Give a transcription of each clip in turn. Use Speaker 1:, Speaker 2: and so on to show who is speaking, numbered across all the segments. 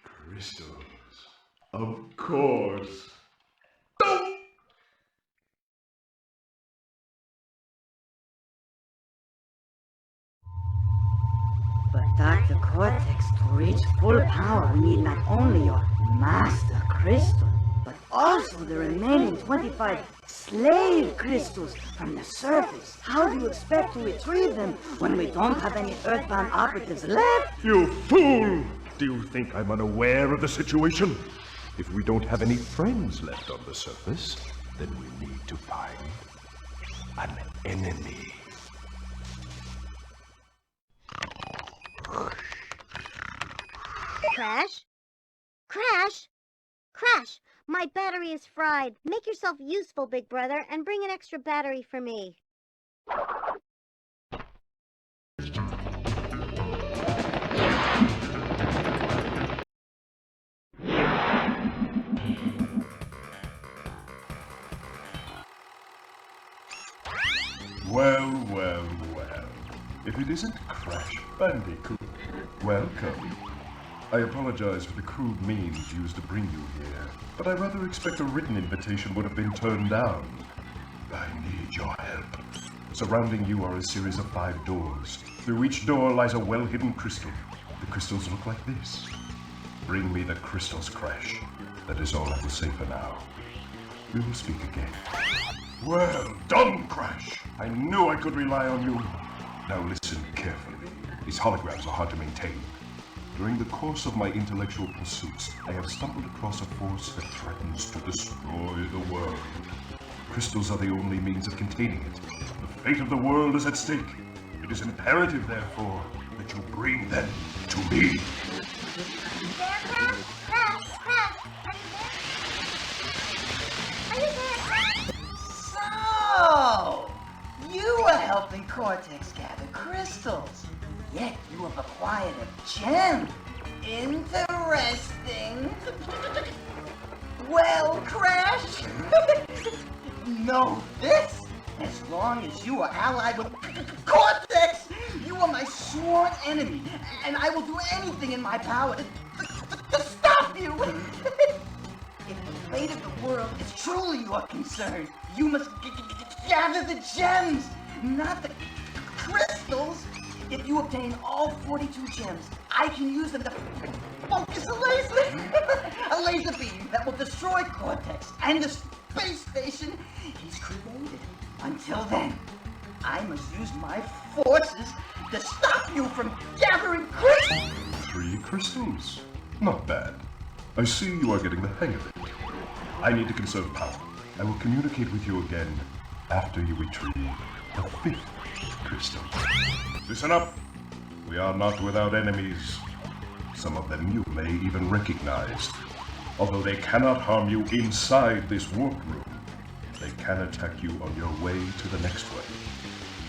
Speaker 1: Crystals. Of course.
Speaker 2: But Dr. Cortex, to reach full power, need not only your master crystal, but also the remaining 25 slave crystals from the surface. How do you expect to retrieve them when we don't have any Earthbound operatives left?
Speaker 1: You fool! Do you think I'm unaware of the situation? If we don't have any friends left on the surface, then we need to find an enemy.
Speaker 3: Crash? Crash? Crash! My battery is fried. Make yourself useful, big brother, and bring an extra battery for me.
Speaker 1: Well, well, well. If it isn't Crash Bandicoot, welcome. I apologize for the crude means used to bring you here, but I rather expect a written invitation would have been turned down. I need your help. Surrounding you are a series of 5 doors. Through each door lies a well-hidden crystal. The crystals look like this. Bring me the crystals, Crash. That is all I will say for now. We will speak again. Well done, Crash! I knew I could rely on you. Now listen carefully. These holograms are hard to maintain. During the course of my intellectual pursuits, I have stumbled across a force that threatens to destroy the world. Crystals are the only means of containing it. The fate of the world is at stake. It is imperative, therefore, that you bring them to me.
Speaker 3: There, Crash? Crash! Crash! Are you there? Are you there, Crash?
Speaker 2: So, you were helping Cortex gather crystals. Yet you have acquired a gem. Interesting. Well, Crash, know this. As long as you are allied with Cortex, you are my sworn enemy, and I will do anything in my power to stop you. If the fate of the world is truly your concern, you must gather the gems, not the crystals. If you obtain all 42 gems, I can use them to focus a laser beam that will destroy Cortex and the space station he's created. Until then, I must use my forces to stop you from gathering crystals.
Speaker 1: 3 crystals. Not bad. I see you are getting the hang of it. I need to conserve power. I will communicate with you again after you retrieve the 5th crystal. Listen up! We are not without enemies. Some of them you may even recognize. Although they cannot harm you inside this warp room, they can attack you on your way to the next one.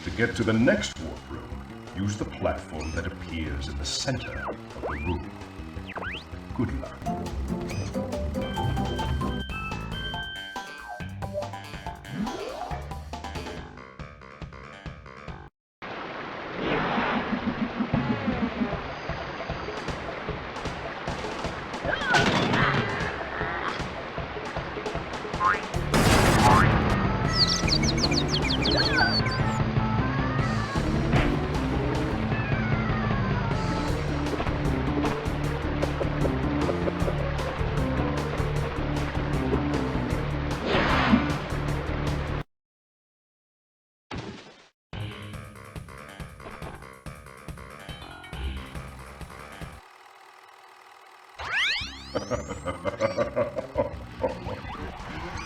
Speaker 1: To get to the next warp room, use the platform that appears in the center of the room. Good luck.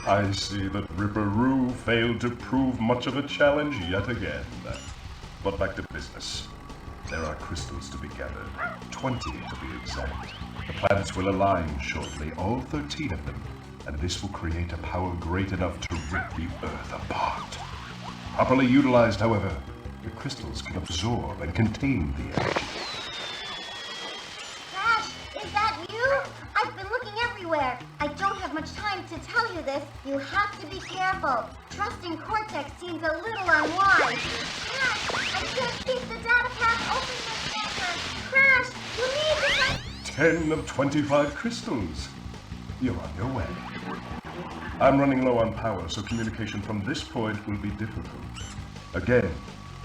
Speaker 1: I see that Ripperoo failed to prove much of a challenge yet again. But back to business. There are crystals to be gathered, 20 to be exact. The planets will align shortly, all 13 of them, and this will create a power great enough to rip the Earth apart. Properly utilized, however, the crystals can absorb and contain the energy.
Speaker 3: Crash, is that you? I've been looking everywhere. I don't have much time to tell you this. You have to be careful. Trusting Cortex seems a little unwise. Crash, I can't keep the data path open much longer. Crash! You need to find...
Speaker 1: 10 of 25 crystals. You're on your way. I'm running low on power, so communication from this point will be difficult. Again,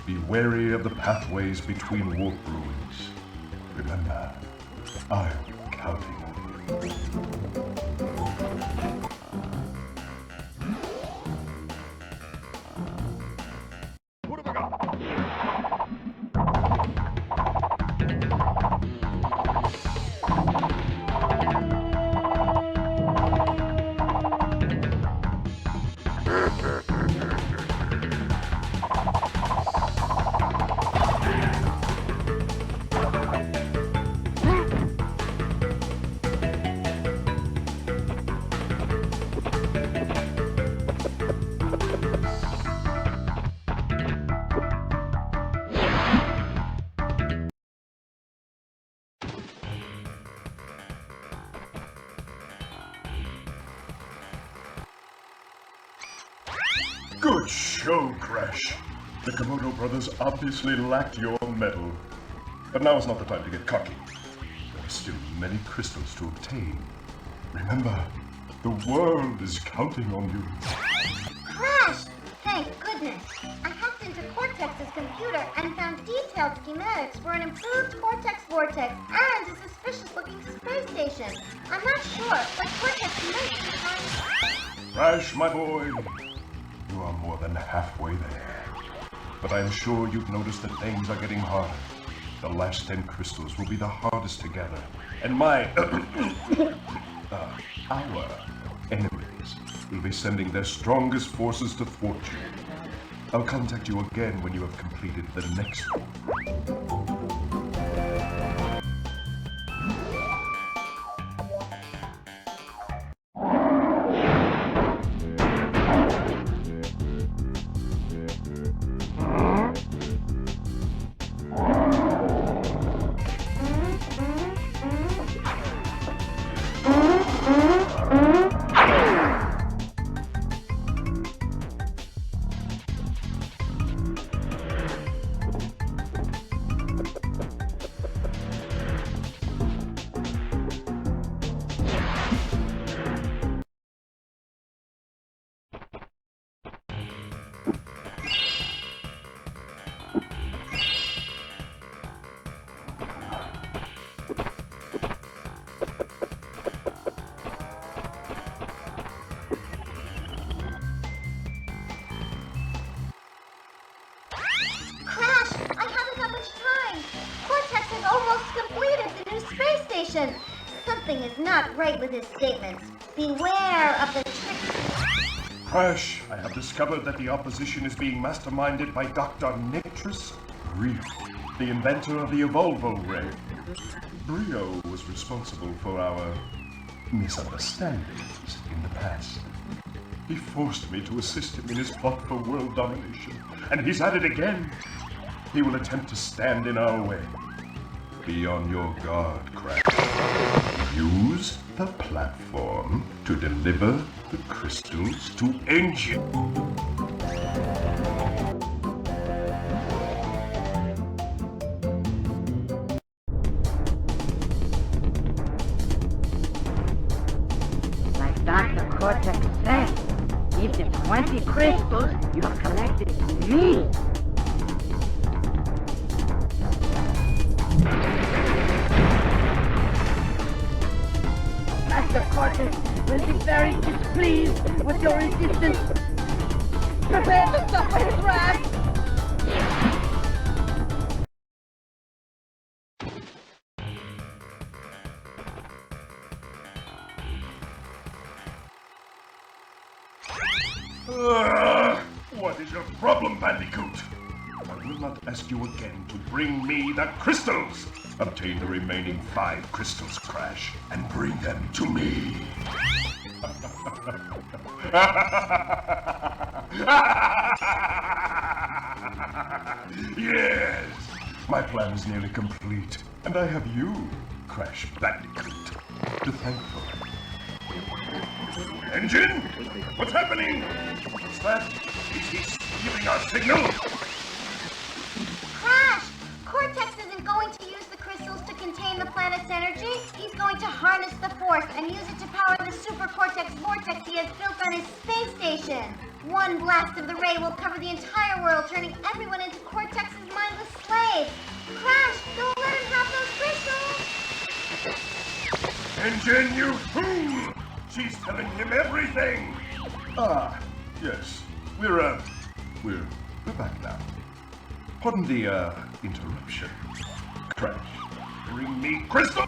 Speaker 1: be wary of the pathways between warp ruins. Remember, I'm counting on you. What have I got? Good show, Crash. The Komodo brothers obviously lacked your mettle. But now is not the time to get cocky. There are still many crystals to obtain. Remember, the world is counting on you.
Speaker 3: Crash! Thank goodness. I hacked into Cortex's computer and found detailed schematics for an improved Cortex vortex and a suspicious-looking space station. I'm not sure, but Cortex might be trying...
Speaker 1: Crash, my boy, you are more than halfway there. But I'm sure you've noticed that things are getting harder. The last 10 crystals will be the hardest to gather. And our enemies will be sending their strongest forces to thwart you. I'll contact you again when you have completed the next one.
Speaker 3: Something is not right with his statements. Beware of the trick.
Speaker 1: Crash, I have discovered that the opposition is being masterminded by Dr. Nitrous Brio, the inventor of the Evolvo Ray. Brio was responsible for our misunderstandings in the past. He forced me to assist him in his plot for world domination, and he's at it again. He will attempt to stand in our way. Be on your guard, Crash. Use the platform to deliver the crystals to Engine.
Speaker 4: Like Dr. Cortex said, if the 20 crystals you have collected to me. Master Cortex will be very displeased with your resistance. Prepare to suffer his wrath!
Speaker 1: What is your problem, Bandicoot? I will not ask you again to bring me the crystals. Obtain the remaining 5 crystals, Crash, and bring them to me. Yes, my plan is nearly complete, and I have you, Crash Bandicoot, to thank for it. Engine? What's happening? What's that? Is he stealing our signal?
Speaker 3: Crash! Cortex isn't going to use the crystals to contain the planet's energy, he's going to harness the Force and use it to power the Super Cortex vortex he has built on his space station. One blast of the ray will cover the entire world, turning everyone into Cortex's mindless slaves. Crash, don't let him have those crystals!
Speaker 1: Engine, you fool! She's telling him everything! Ah, yes. We're back now. Pardon the, interruption. Crash, bring me crystal!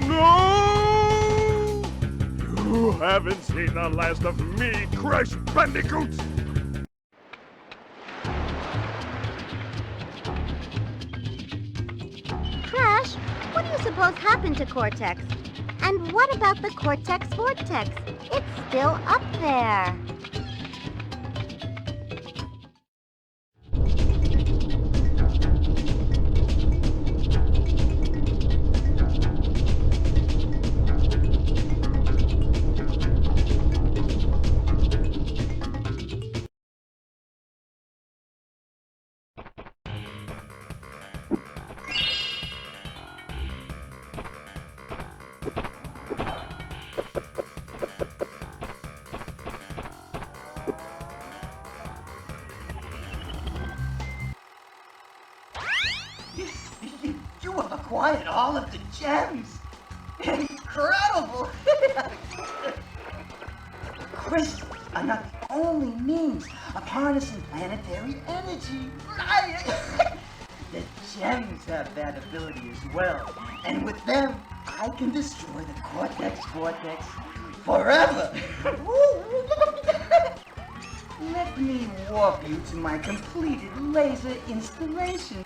Speaker 5: No! You haven't seen the last of me, Crash Bandicoot!
Speaker 3: Crash, what do you suppose happened to Cortex? And what about the Cortex vortex? It's still up there.
Speaker 2: You have acquired all of the gems! Incredible! Crystals are not the only means of harnessing planetary energy, right? The gems have that ability as well, and with them, I can destroy the Cortex vortex forever! Let me warp you to my completed laser installation.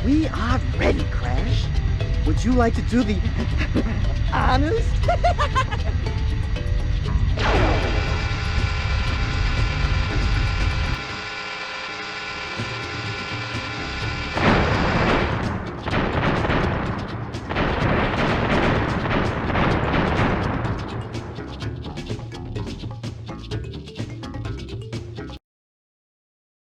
Speaker 6: We are ready, Crash. Would you like to do the honors?